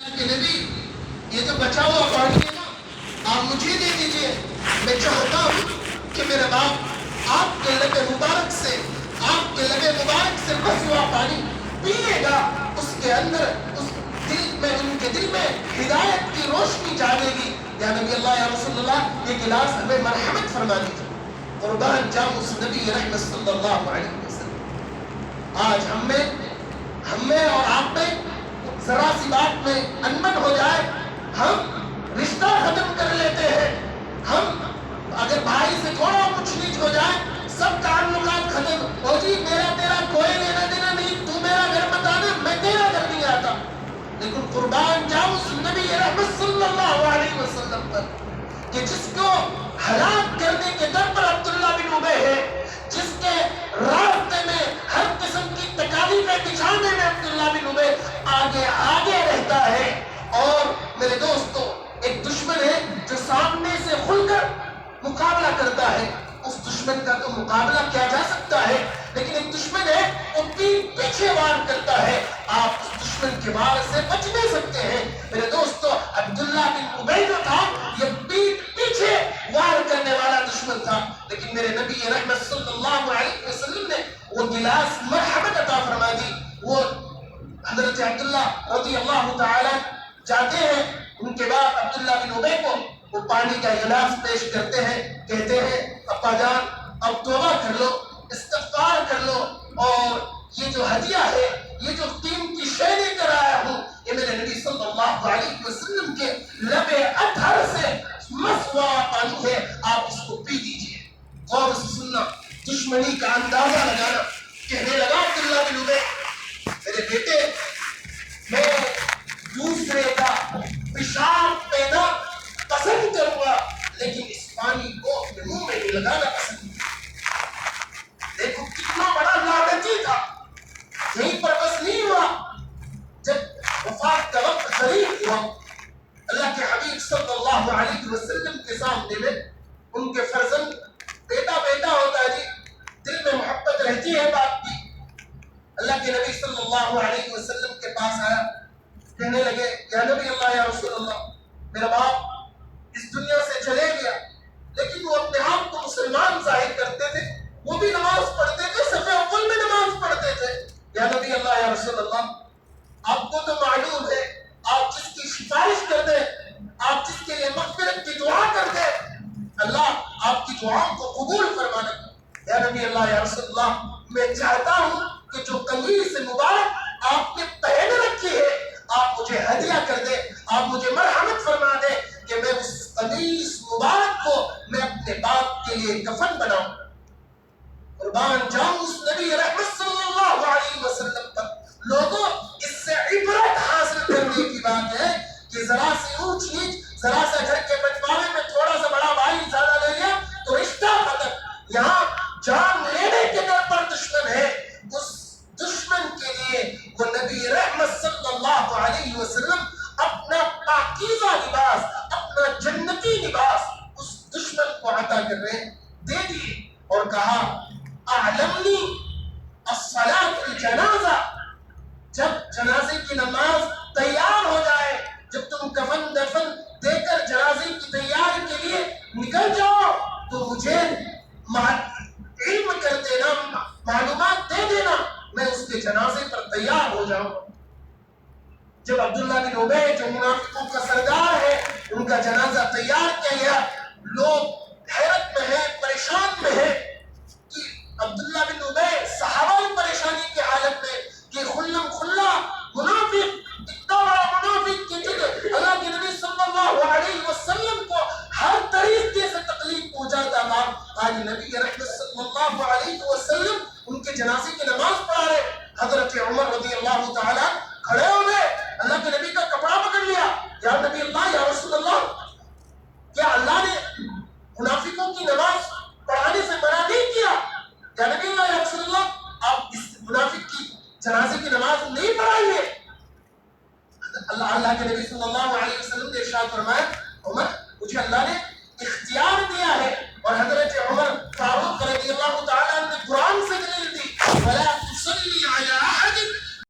کہ نبی یہ جو بچا ہوا پانی ہے نا آپ مجھے دے دیجئے، میں چاہتا ہوں کہ میرے باپ آپ کے لب مبارک سے بس ہوا پانی پیے گا، اس کے اندر اس دل میں ان کے دل میں ہدایت کی روشنی جاگے گی۔ یا نبی اللہ یا رسول اللہ یہ گلاس ہمیں مرحمت فرما دیجیے، قربان جاؤں اس نبی رحمت صلی اللہ علیہ وسلم۔ آج ہم میں اور آپ میں ذرا سی بات میں انمن ہو جائے ہم رشتہ ختم کر لیتے ہیں، ہم اگر بھائی سے تھوڑا کچھ نیچ ہو جائے سب تعلقات ختم ہو جی، میرا تیرا کوئی لینا دینا نہیں، تو میرا گھر مت آنا میں تیرا گھر نہیں آتا۔ لیکن قربان جاؤں اس نبی رحمت صلی اللہ علیہ وسلم پر کہ جس کو ہلاک کرنے کے در پر عبداللہ بن ابی ہے، جس کے راستے میں ہر قسم کی تکالیفیں بچھانے میں عبداللہ بن ابی آگے رہتا ہے۔ اور میرے دوستو ایک دشمن ہے جو سامنے سے کھل کر مقابلہ کرتا ہے، اس دشمن کا تو مقابلہ کیا جا سکتا ہے، لیکن ایک دشمن ہے وہ پیٹ پیچھے وار کرتا ہے، آپ اس دشمن کے وار سے بچ نہیں سکتے ہیں۔ میرے دوستو عبداللہ بن ابی جو تھا یہ پیٹ پیچھے وار کرنے والا دشمن تھا، لیکن میرے نبی رحمت صلی اللہ علیہ وسلم نے وہ گلاس مرحمت عطا فرما دی۔ وہ حضرت عبداللہ رضی اللہ تعالی جاتے ہیں، ان کے بعد عبداللہ بن ابی کو وہ پانی کا گلاس پیش کرتے ہیں، کہتے ہیں ابا جان اب توبہ کر لو، استغفار کر لو، اور یہ جو ہدیہ ہے، یہ جو قیمتی شے لے کر آیا ہوں، یہ میرے نبی صلی اللہ علیہ وسلم کے لب اطہر سے مسوا پانی ہے، آپ اس کو پی دیجئے۔ غور سے سننا، دشمنی کا اندازہ لگانا۔ کہنے لگا عبداللہ بن ابی میرے بیٹے میں دوسرے کا پیشاب پینا پسند کروں گا، لیکن اس پانی کو اپنے منہ میں نہیں لگانا پسند کروں۔ دیکھو کتنا بڑا لعنتی تھا، یہیں پر بس نہیں ہوا، جب وفات کا وقت قریب ہوا اللہ کے حبیب صلی اللہ علیہ وسلم کے سامنے میں ان کے فرزند بیٹا ہوتا ہے جی، دل میں محبت رہتی ہے باپ کی۔ اللہ کے نبی صلی اللہ علیہ وسلم کے پاس آیا، کہنے لگے یا نبی اللہ یا رسول اللہ میرا باپ اس دنیا سے چلے گیا، لیکن وہ اپنے آپ کو مسلمان ظاہر کرتے تھے، وہ بھی نماز پڑھتے تھے، صف اول میں نماز پڑھتے تھے۔ یا نبی اللہ یا رسول اللہ آپ کو تو معلوم ہے، آپ جس کی سفارش کر دیں، آپ جس کے لیے مغفرت کی دعا کر دیں، اللہ آپ کی دعاؤں کو قبول فرما لے۔ یا نبی اللہ یا رسول اللہ میں چاہتا ہوں کہ جو قمیص مبارک آپ نے پہن رکھی ہے آپ مجھے ہدیہ کر دیں، آپ مجھے مرحمت فرما دیں کہ میں اس قمیص مبارک کو میں اپنے باپ کے لیے کفن بناؤں۔ قربان جاؤں اس نبی رحمت صلی اللہ علیہ وسلم پر۔ لوگوں اس سے عبرت حاصل کرنے کی بات ہے کہ ذرا سی اونچ نیچ، ذرا سا گھر کے بنٹوارے میں تھوڑا سا بڑا بھائی زیادہ لے لیا تو رشتہ ختم۔ یہاں جان لینے کے در پر دشمن ہے، اس دشمن کے لیے وہ نبی رحمت صلی اللہ علیہ وسلم اپنا پاکیزہ لباس، اپنا جنتی لباس اس دشمن کو عطا کر رہے دے دیے، اور کہا اعلمنی الصلاۃ الجنازہ، جب جنازے کی نماز تیار ہو جائے، جب تم کفن دفن دے کر جنازے کی تیاری کے لیے نکل جاؤ تو مجھے علم کر دینا، معلومات دے دینا، میں اس کے جنازے پر تیار ہو جاؤں۔ جب عبداللہ بن ابی جو منافقوں کا سردار ہے ان کا جنازہ تیار کیا گیا، لوگ حیرت میں ہیں، پریشان میں ہیں کہ عبداللہ بن ابی صحابہ پریشانی کی حالت میں کہ خلم کھلا منافق، اتنا بڑا منافق کہ اللہ کے نبی صلی اللہ علیہ وسلم کو ہر طریقے سے تکلیف پہنچاتا تھا۔ آج نبی رحمت صلی اللہ علیہ وسلم ان کے جنازے کی نماز پڑھا رہے، حضرت عمر رضی اللہ تعالیٰ کھڑے ہو گئے، اللہ کے نبی کا کپڑا پکڑ لیا، یا نبی اللہ یا رسول اللہ کیا اللہ نے منافقوں کی نماز پڑھانے سے منع نہیں کیا؟ یا نبی اللہ یا رسول اللہ آپ اس منافق کی جنازے کی نماز نہیں پڑھائیے۔ اللہ کے نبی